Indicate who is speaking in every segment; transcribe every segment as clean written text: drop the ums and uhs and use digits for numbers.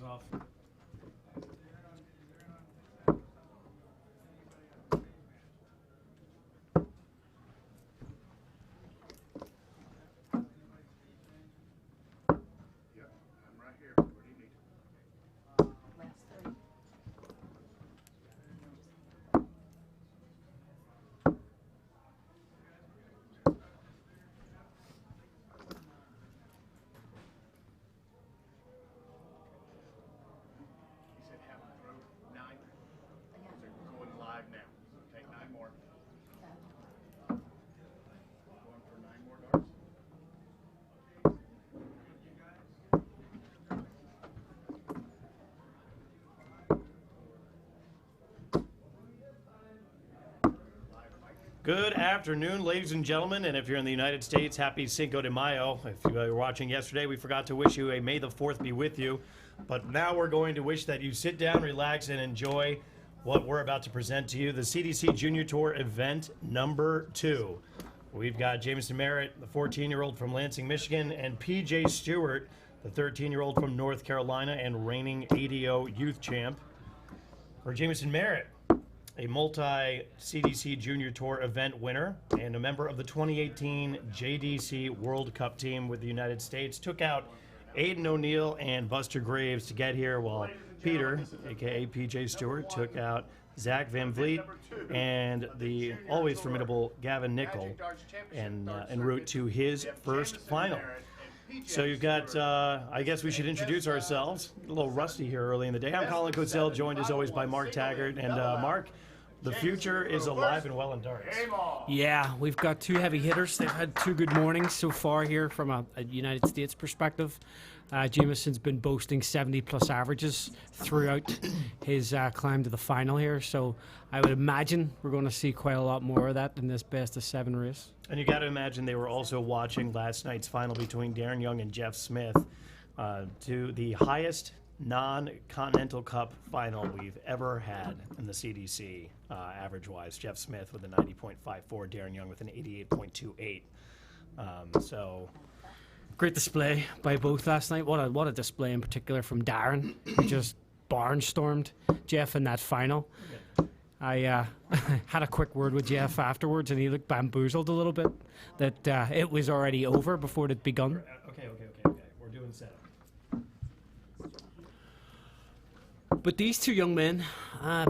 Speaker 1: off. Good afternoon, ladies and gentlemen, and if you're in the United States, happy Cinco de Mayo. If you were watching yesterday, we forgot to wish you a May the 4th be with you, but now we're going to wish that you sit down, relax, and enjoy what we're about to present to you, the CDC Junior Tour event number 2. We've got Jamison Merritt, the 14-year-old from Lansing, Michigan, and PJ Stewart, the 13-year-old from North Carolina and reigning ADO youth champ. For Jamison Merritt, a multi-CDC Junior Tour event winner and a member of the 2018 JDC World Cup team with the United States, took out Aiden O'Neill and Buster Graves to get here, while Peter, aka PJ Stewart, took out Zach Van Vliet and the always formidable Gavin Nickel en route to his first final. So you've got, I guess we should introduce ourselves. A little rusty here early in the day. I'm Colin Cosell, joined as always by Mark Taggart. And Mark, the future is alive and well in darts.
Speaker 2: Yeah, we've got two heavy hitters. They've had two good mornings so far here from a United States perspective. Jamison's been boasting 70-plus averages throughout his climb to the final here. So I would imagine we're going to see quite a lot more of that in this best-of-7 race.
Speaker 1: And you got to imagine they were also watching last night's final between Darren Young and Jeff Smith, to the highest non-Continental Cup final we've ever had in the CDC, average-wise. Jeff Smith with a 90.54, Darren Young with an 88.28. So
Speaker 2: great display by both last night. What a display in particular from Darren, who just barnstormed Jeff in that final. I had a quick word with Jeff afterwards, and he looked bamboozled a little bit that it was already over before it had begun.
Speaker 1: Okay. We're doing setup.
Speaker 2: But these two young men,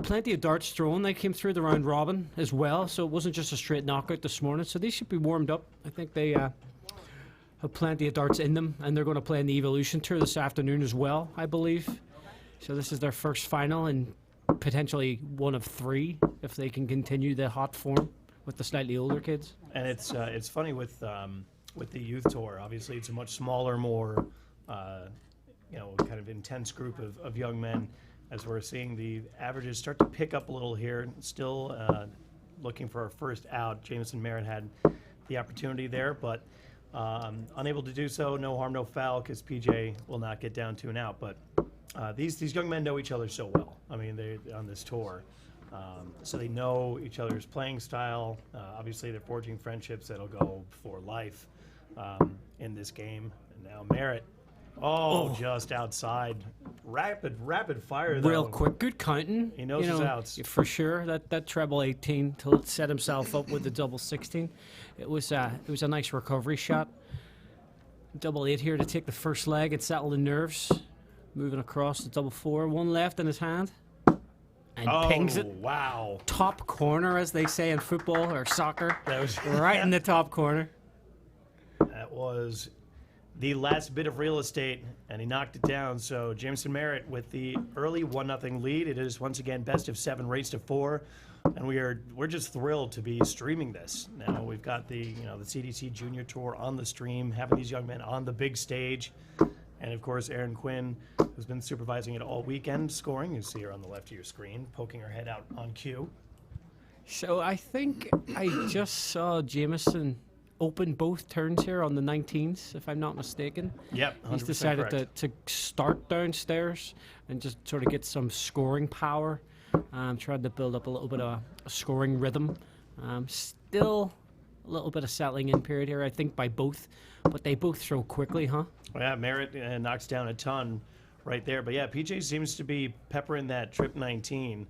Speaker 2: plenty of darts thrown. They came through the round robin as well, so it wasn't just a straight knockout this morning. So they should be warmed up. I think they have plenty of darts in them, and they're going to play in the Evolution Tour this afternoon as well, I believe. So this is their first final, and potentially one of 3 if they can continue the hot form with the slightly older kids.
Speaker 1: And it's funny with the youth tour. Obviously, it's a much smaller, more kind of intense group of young men. As we're seeing the averages start to pick up a little here, still looking for our first out. Jamison Merritt had the opportunity there, but unable to do so. No harm, no foul, because PJ will not get down to an out. But these young men know each other so well. I mean, they're on this tour, so they know each other's playing style. Obviously, they're forging friendships that'll go for life in this game. And now Merritt, just outside. Rapid fire, though.
Speaker 2: Real quick, good counting.
Speaker 1: He knows his outs.
Speaker 2: For sure, that treble 18 to set himself up with the double 16. It was a nice recovery shot. Double 8 here to take the first leg and settle the nerves. Moving across the double 4, one left in his hand, and pings it.
Speaker 1: Wow!
Speaker 2: Top corner, as they say in football or soccer.
Speaker 1: That was
Speaker 2: right in the top corner.
Speaker 1: That was the last bit of real estate, and he knocked it down. So Jamison Merritt with the early 1-0 lead. It is once again best of 7 race to 4, and we're just thrilled to be streaming this. Now we've got the CDC Junior Tour on the stream, having these young men on the big stage. And, of course, Erin Quinn, who's been supervising it all weekend, scoring. You see her on the left of your screen, poking her head out on cue.
Speaker 2: So I think I just saw Jamison open both turns here on the 19s, if I'm not mistaken.
Speaker 1: Yep, 100%
Speaker 2: He's decided
Speaker 1: correct.
Speaker 2: to start downstairs and just sort of get some scoring power. Tried to build up a little bit of a scoring rhythm. Still a little bit of settling in period here, I think, by both. But they both throw quickly, huh?
Speaker 1: Well, yeah, Merritt knocks down a ton right there. But yeah, PJ seems to be peppering that trip 19.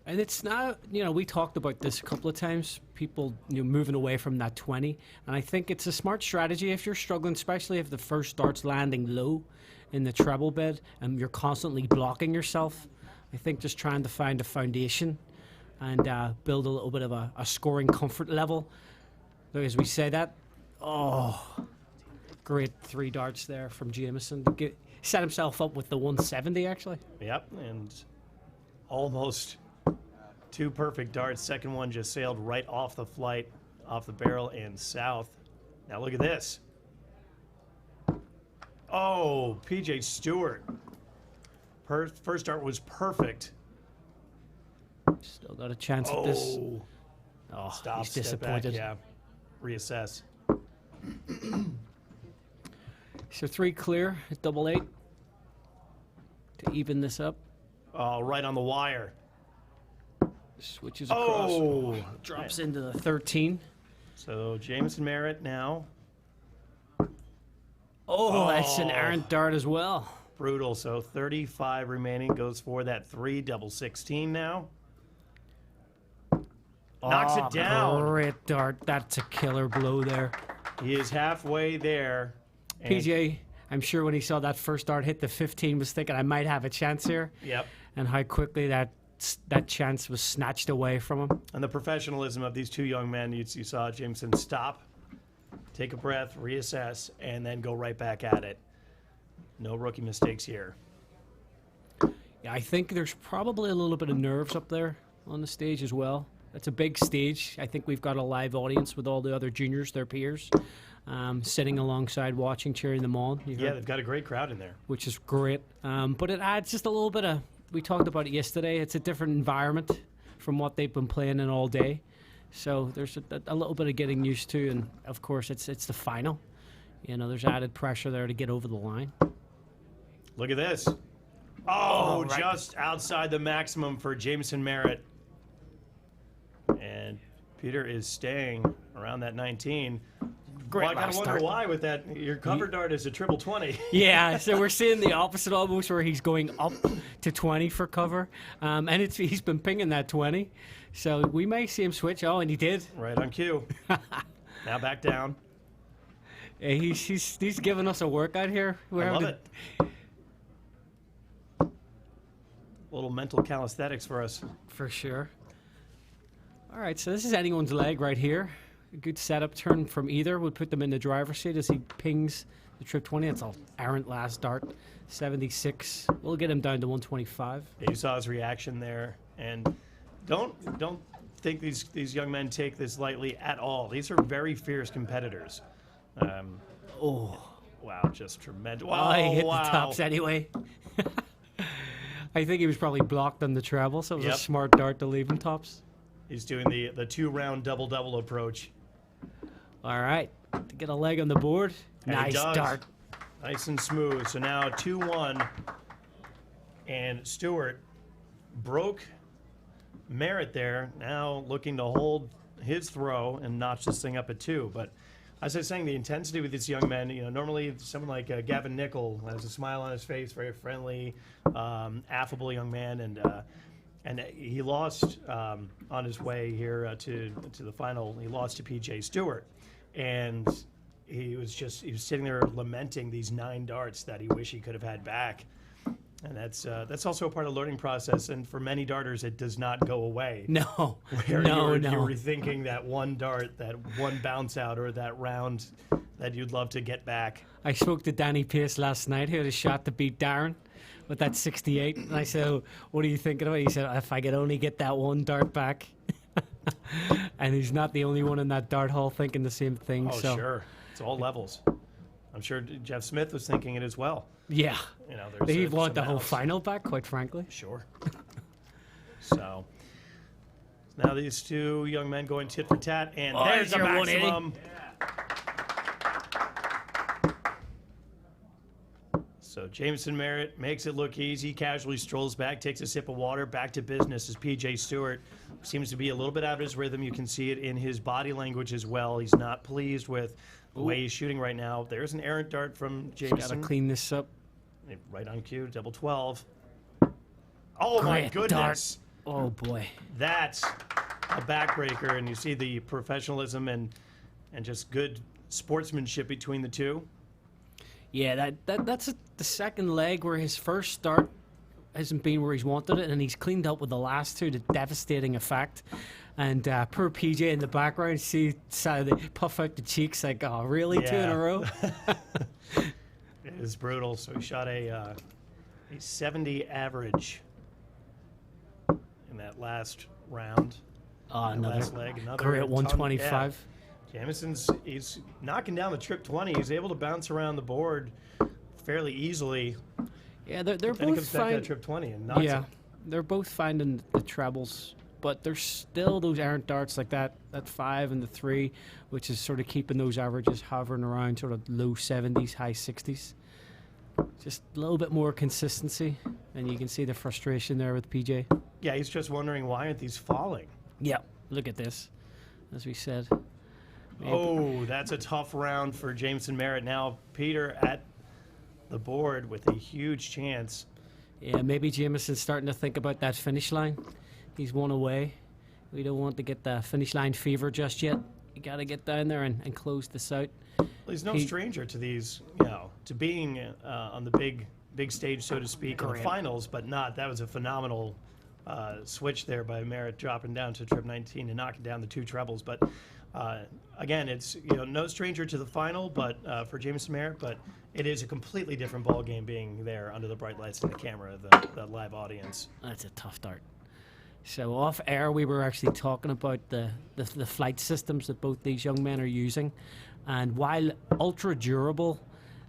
Speaker 2: And it's not, we talked about this a couple of times, people moving away from that 20. And I think it's a smart strategy if you're struggling, especially if the first dart's landing low in the treble bed and you're constantly blocking yourself. I think just trying to find a foundation and build a little bit of a scoring comfort level. Look, as we say that, great 3 darts there from Jamison. Set himself up with the 170, actually.
Speaker 1: Yep, and almost 2 perfect darts. Second one just sailed right off the flight, off the barrel and south. Now look at this. Oh, PJ Stewart. First dart was perfect.
Speaker 2: Still got a chance at this.
Speaker 1: Oh, stop,
Speaker 2: he's
Speaker 1: step
Speaker 2: disappointed.
Speaker 1: back, yeah. Reassess.
Speaker 2: So 3 clear at double 8 to even this up.
Speaker 1: Oh, right on the wire.
Speaker 2: Switches across.
Speaker 1: Oh,
Speaker 2: Drops into the 13.
Speaker 1: So Jamison Merritt now.
Speaker 2: Oh, that's an errant dart as well.
Speaker 1: Brutal. So 35 remaining. Goes for that 3, double 16 now. Knocks it down.
Speaker 2: Great dart. That's a killer blow there.
Speaker 1: He is halfway there. And
Speaker 2: PJ, I'm sure when he saw that first dart hit the 15 was thinking, I might have a chance here.
Speaker 1: Yep.
Speaker 2: And how quickly that chance was snatched away from him.
Speaker 1: And the professionalism of these 2 young men, you saw Jamison stop, take a breath, reassess, and then go right back at it. No rookie mistakes here.
Speaker 2: Yeah, I think there's probably a little bit of nerves up there on the stage as well. It's a big stage. I think we've got a live audience with all the other juniors, their peers, sitting alongside, watching, cheering them on.
Speaker 1: Yeah, they've got a great crowd in there.
Speaker 2: Which is great. But it adds just a little bit of, we talked about it yesterday, it's a different environment from what they've been playing in all day. So there's a little bit of getting used to, and of course it's the final. There's added pressure there to get over the line.
Speaker 1: Look at this. Oh, right. Just outside the maximum for Jamison Merritt. And Peter is staying around that 19.
Speaker 2: Great.
Speaker 1: Well, I gotta wonder why with that. Your cover dart is a triple 20.
Speaker 2: Yeah, so we're seeing the opposite almost, where he's going up to 20 for cover, and he's been pinging that 20. So we may see him switch. Oh, and he did.
Speaker 1: Right on cue. Now back down.
Speaker 2: Yeah, he's giving us a workout here.
Speaker 1: I love it. A little mental calisthenics for us.
Speaker 2: For sure. All right, so this is anyone's leg right here. A good setup turn from either would put them in the driver's seat as he pings the trip 20. That's an errant last dart. 76. We'll get him down to 125.
Speaker 1: Yeah, you saw his reaction there. And don't think these young men take this lightly at all. These are very fierce competitors. Wow, just tremendous. Wow,
Speaker 2: he hit the tops anyway. I think he was probably blocked on the treble, so it was a smart dart to leave him tops.
Speaker 1: He's doing the 2-round double-double approach.
Speaker 2: All right, to get a leg on the board.
Speaker 1: And
Speaker 2: nice dart.
Speaker 1: Nice and smooth. So now 2-1. And Stewart broke Merritt there. Now looking to hold his throw and notch this thing up at 2. But as I was saying, the intensity with these young men, normally someone like Gavin Nickel has a smile on his face, very friendly, affable young man, and he lost on his way here to the final. He lost to PJ Stewart, and he was sitting there lamenting these 9 darts that he wished he could have had back. And that's also a part of the learning process. And for many darters, it does not go away.
Speaker 2: No,
Speaker 1: You're rethinking that one dart, that one bounce out, or that round that you'd love to get back.
Speaker 2: I spoke to Danny Pace last night, who had a shot to beat Darren with that 68. And I said, what are you thinking about? He said, if I could only get that one dart back. And he's not the only one in that dart hall thinking the same thing.
Speaker 1: Oh, sure. It's all levels. I'm sure Jeff Smith was thinking it as well.
Speaker 2: Yeah. He wanted the whole
Speaker 1: else.
Speaker 2: final back, quite frankly.
Speaker 1: Sure. So now these 2 young men going tit for tat, and there's the maximum. So Jamison Merritt makes it look easy, casually strolls back, takes a sip of water, back to business as PJ Stewart seems to be a little bit out of his rhythm. You can see it in his body language as well. He's not pleased with the way he's shooting right now. There's an errant dart from
Speaker 2: Got to
Speaker 1: Jamison.
Speaker 2: clean this up.
Speaker 1: Right on cue, double 12. Oh my
Speaker 2: Great
Speaker 1: goodness.
Speaker 2: dart. Oh boy.
Speaker 1: That's a backbreaker, and you see the professionalism and just good sportsmanship between the two.
Speaker 2: Yeah, that's the second leg where his first start hasn't been where he's wanted it, and he's cleaned up with the last two, the devastating effect. And poor PJ in the background, see they puff out the cheeks like, oh, really?
Speaker 1: Yeah.
Speaker 2: 2 in a row?
Speaker 1: It is brutal. So he shot a 70 average in that last round.
Speaker 2: Oh,
Speaker 1: that
Speaker 2: another
Speaker 1: last leg. Another
Speaker 2: career at
Speaker 1: ton-
Speaker 2: 125.
Speaker 1: yeah. Jamison's knocking down the trip 20. He's able to bounce around the board fairly easily.
Speaker 2: Yeah, they're
Speaker 1: Then he
Speaker 2: both
Speaker 1: comes back to that
Speaker 2: fine.
Speaker 1: trip 20 and knocks
Speaker 2: Yeah,
Speaker 1: it.
Speaker 2: they're both finding the trebles, but there's still those errant darts like that 5 and the 3, which is sort of keeping those averages hovering around sort of low 70s, high 60s. Just a little bit more consistency, and you can see the frustration there with PJ.
Speaker 1: Yeah, he's just wondering why aren't these falling?
Speaker 2: Yeah, look at this, as we said.
Speaker 1: Oh, that's a tough round for Jamison Merritt. Now Peter at the board with a huge chance.
Speaker 2: Yeah, maybe Jamison's starting to think about that finish line. He's one away. We don't want to get the finish line fever just yet. You got to get down there and close this out.
Speaker 1: Well, he's no stranger to these, to being on the big stage, so to speak, in the
Speaker 2: Great.
Speaker 1: finals, but not. That was a phenomenal switch there by Merritt, dropping down to trip 19 and knocking down the 2 trebles. But again, it's no stranger to the final, but for Jamison Merritt, but it is a completely different ball game being there under the bright lights and the camera, the live audience.
Speaker 2: That's a tough dart. So off air, we were actually talking about the flight systems that both these young men are using, and while ultra durable,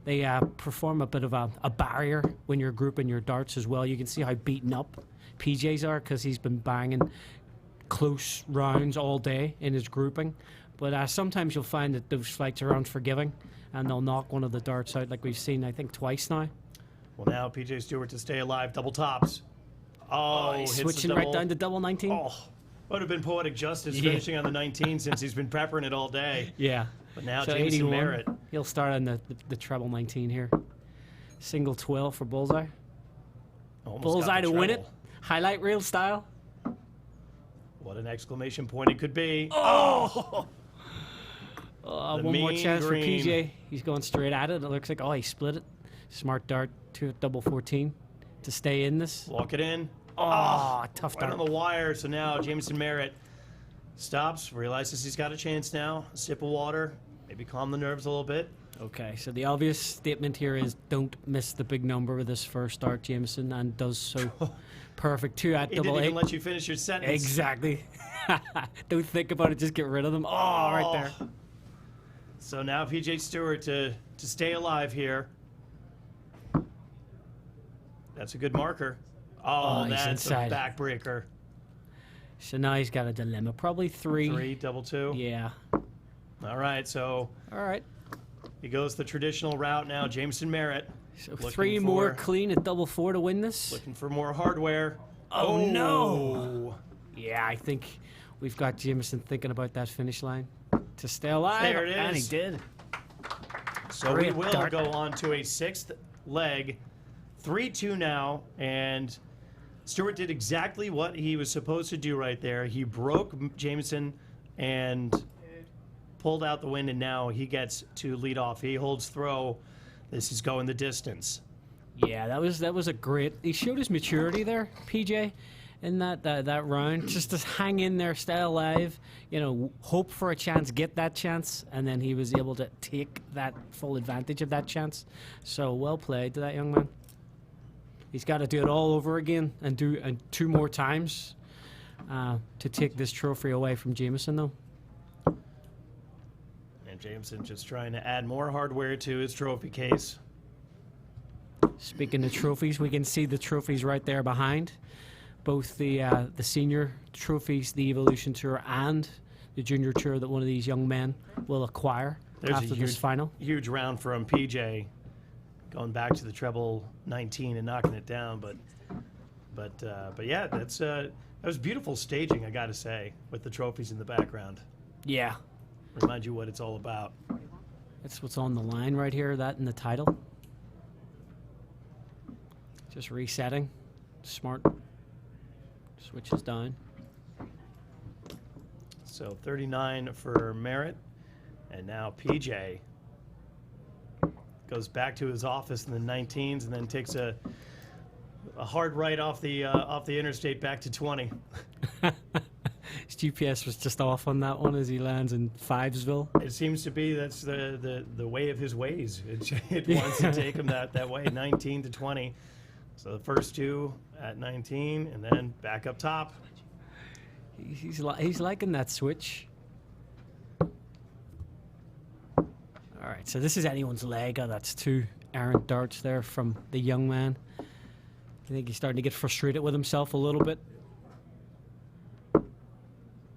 Speaker 2: they perform a bit of a barrier when you're grouping your darts as well. You can see how beaten up PJs are because he's been banging close rounds all day in his grouping. But sometimes you'll find that those flights are unforgiving, and they'll knock one of the darts out like we've seen, I think, twice now.
Speaker 1: Well, now PJ Stewart to stay alive, double tops. Oh,
Speaker 2: He's
Speaker 1: hits the
Speaker 2: switching right
Speaker 1: double.
Speaker 2: down to double 19.
Speaker 1: Oh, would have been poetic justice
Speaker 2: Yeah.
Speaker 1: finishing on the 19 since he's been peppering it all day.
Speaker 2: Yeah.
Speaker 1: But now
Speaker 2: So
Speaker 1: Jamison
Speaker 2: 81,
Speaker 1: Merritt.
Speaker 2: he'll start on the treble 19 here. Single 12 for bullseye.
Speaker 1: Almost got
Speaker 2: Bullseye
Speaker 1: the
Speaker 2: to win it.
Speaker 1: treble.
Speaker 2: Highlight reel style.
Speaker 1: What an exclamation point it could be.
Speaker 2: Oh!
Speaker 1: The
Speaker 2: One more
Speaker 1: mean
Speaker 2: chance
Speaker 1: green.
Speaker 2: for PJ. He's going straight at it. It looks like, he split it. Smart dart to double 14 to stay in this.
Speaker 1: Walk it in.
Speaker 2: Tough
Speaker 1: Right
Speaker 2: dart.
Speaker 1: on the wire. So now Jamison Merritt stops, realizes he's got a chance now. A sip of water, maybe calm the nerves a little bit.
Speaker 2: Okay, so the obvious statement here is don't miss the big number with this first dart, Jamison, and does so perfect. 2 at
Speaker 1: He
Speaker 2: double
Speaker 1: didn't even
Speaker 2: 8.
Speaker 1: let you finish your sentence.
Speaker 2: Exactly. Don't think about it, just get rid of them. Oh, right there.
Speaker 1: So now PJ Stewart to stay alive here. That's a good marker. Oh,
Speaker 2: he's
Speaker 1: that's
Speaker 2: inside.
Speaker 1: a backbreaker.
Speaker 2: So now he's got a dilemma. Probably 3.
Speaker 1: 3, double 2.
Speaker 2: Yeah.
Speaker 1: All right, so
Speaker 2: All right.
Speaker 1: he goes the traditional route now. Jamison Merritt
Speaker 2: So
Speaker 1: looking
Speaker 2: 3 more
Speaker 1: for-
Speaker 2: clean at double 4 to win this.
Speaker 1: looking for more hardware.
Speaker 2: Oh, no. Yeah, I think we've got Jamison thinking about that finish line to stay alive.
Speaker 1: There it
Speaker 2: And he
Speaker 1: is.
Speaker 2: did.
Speaker 1: So we
Speaker 2: Great
Speaker 1: will
Speaker 2: dart.
Speaker 1: go on to a 6th leg. 3-2 now, and Stewart did exactly what he was supposed to do right there. He broke Jamison and pulled out the win, and now he gets to lead off. He holds throw. This is going the distance.
Speaker 2: Yeah, that was a great. He showed his maturity there, PJ, in that round. Just to hang in there, stay alive. Hope for a chance, get that chance, and then he was able to take that full advantage of that chance. So well played to that young man. He's got to do it all over again and 2 more times to take this trophy away from Jamison, though.
Speaker 1: And Jamison just trying to add more hardware to his trophy case.
Speaker 2: Speaking of trophies, we can see the trophies right there behind. Both the senior trophies, the Evolution Tour, and the Junior Tour that one of these young men will acquire
Speaker 1: There's
Speaker 2: after
Speaker 1: a
Speaker 2: this final.
Speaker 1: huge round from PJ, going back to the treble 19 and knocking it down. But yeah, that was beautiful staging, I got to say, with the trophies in the background.
Speaker 2: Yeah.
Speaker 1: Remind you what it's all about.
Speaker 2: That's what's on the line right here, that in the title. Just resetting. Smart. Switches down.
Speaker 1: So 39 for Merritt. And now PJ goes back to his office in the 19s and then takes a hard right off the interstate back to 20.
Speaker 2: His GPS was just off on that one as he lands in Fivesville.
Speaker 1: It seems to be that's the way of his ways. It wants to take him that way, 19 to 20. So the first two at 19 and then back up top.
Speaker 2: He's liking that switch. All right, so this is anyone's leg. Oh, that's 2 errant darts there from the young man. I think he's starting to get frustrated with himself a little bit.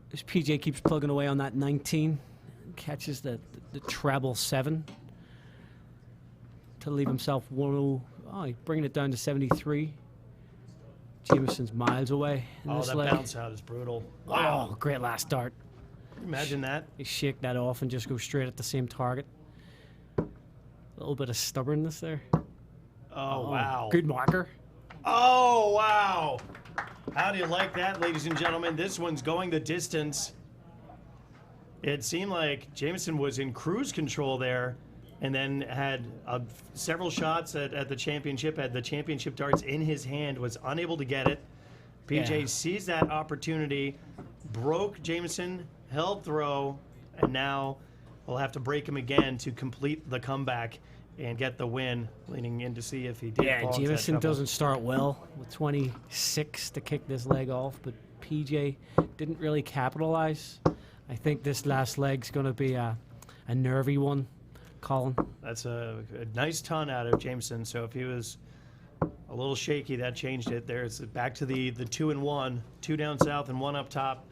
Speaker 2: This PJ keeps plugging away on that 19. Catches the treble 7 to leave himself 1-0. Oh, he's bringing it down to 73. Jamison's miles away in this
Speaker 1: that
Speaker 2: leg.
Speaker 1: bounce out is brutal. Wow.
Speaker 2: Oh, great last dart.
Speaker 1: Imagine that.
Speaker 2: You shake that off and just go straight at the same target. A little bit of stubbornness there.
Speaker 1: Oh, wow.
Speaker 2: Good marker.
Speaker 1: Oh, wow. How do you like that, ladies and gentlemen? This one's going the distance. It seemed like Jamison was in cruise control there and then had several shots at the championship, had the championship darts in his hand, was unable to get it. PJ sees that opportunity, broke Jamison, held throw, and now we'll have to break him again to complete the comeback and get the win, leaning in to see if he did.
Speaker 2: Yeah, Jamison doesn't start well with 26 to kick this leg off, but PJ didn't really capitalize. I think this last leg's going to be a nervy one, Colin.
Speaker 1: That's a nice ton out of Jamison, so if he was a little shaky, that changed it. There's back to the 2-1, 2 down south and 1 up top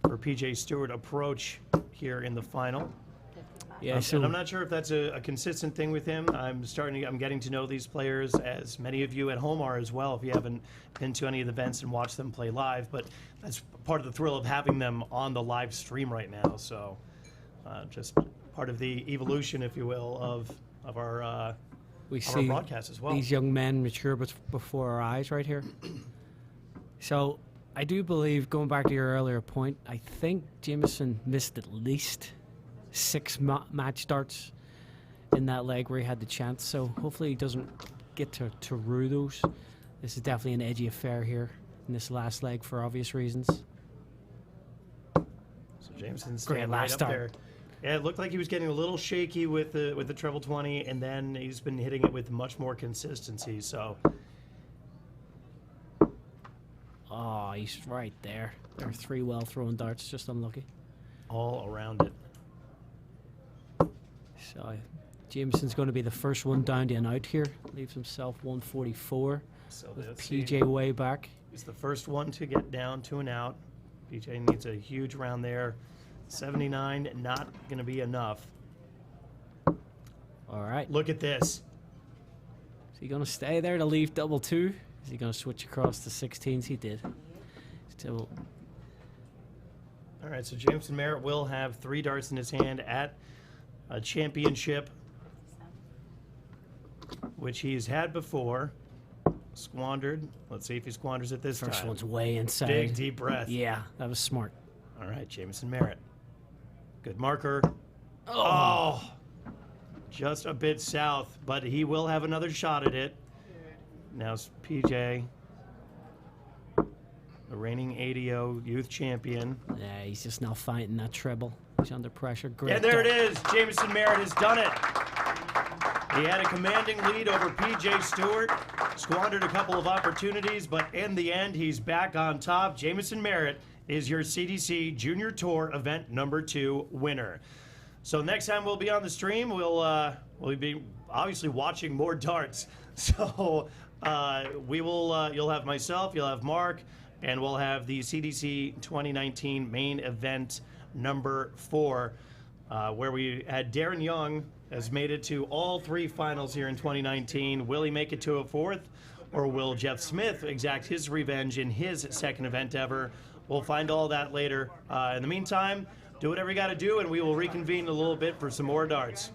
Speaker 1: for PJ Stewart approach here in the final.
Speaker 2: Yeah,
Speaker 1: and I'm not sure if that's a consistent thing with him. I'm getting to know these players, as many of you at home are as well, if you haven't been to any of the events and watched them play live. But that's part of the thrill of having them on the live stream right now. So just part of the evolution, if you will, of our broadcast as well.
Speaker 2: These young men mature before our eyes right here. So I do believe, going back to your earlier point, I think Jamison missed at least 6 match darts in that leg where he had the chance. So hopefully he doesn't get to rue those. This is definitely an edgy affair here in this last leg for obvious reasons.
Speaker 1: So Jamison's staying right up there. Yeah, it looked like he was getting a little shaky with the treble 20, and then he's been hitting it with much more consistency. So,
Speaker 2: oh, he's right there. There are 3 well-thrown darts, just unlucky.
Speaker 1: All around it.
Speaker 2: So Jamison's going to be the first one down and out here. Leaves himself 144 with PJ way back.
Speaker 1: He's the first one to get down to and out. PJ needs a huge round there. 79, not going to be enough.
Speaker 2: All right.
Speaker 1: Look at this.
Speaker 2: Is he going to stay there to leave double 2? Is he going to switch across to 16s? He did. Still.
Speaker 1: All right, so Jamison Merritt will have 3 darts in his hand at a championship, which he's had before. Squandered. Let's see if he squanders it this time.
Speaker 2: First one's way inside.
Speaker 1: Big, deep breath.
Speaker 2: Yeah, that was smart.
Speaker 1: All right, Jamison Merritt. Good marker. Oh, just a bit south, but he will have another shot at it. Now PJ, the reigning ADO youth champion.
Speaker 2: Yeah, he's just now fighting that treble. He's under pressure. Great.
Speaker 1: And there it is. Jamison Merritt has done it. He had a commanding lead over PJ Stewart. Squandered a couple of opportunities, but in the end, he's back on top. Jamison Merritt is your CDC Junior Tour event number 2 winner. So next time we'll be on the stream, we'll be obviously watching more darts. So we will. You'll have myself, you'll have Mark, and we'll have the CDC 2019 main event number 4, where we had Darren Young has made it to all 3 finals here in 2019. Will he make it to a 4th, or will Jeff Smith exact his revenge in his 2nd event ever? We'll find all that later. In the meantime, do whatever you got to do, and we will reconvene in a little bit for some more darts.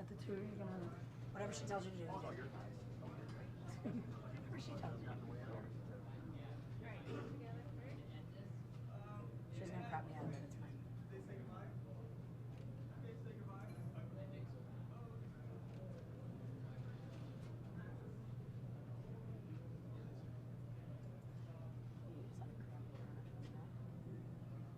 Speaker 3: at the two, you're gonna, whatever she tells you to do. Whatever she tells you.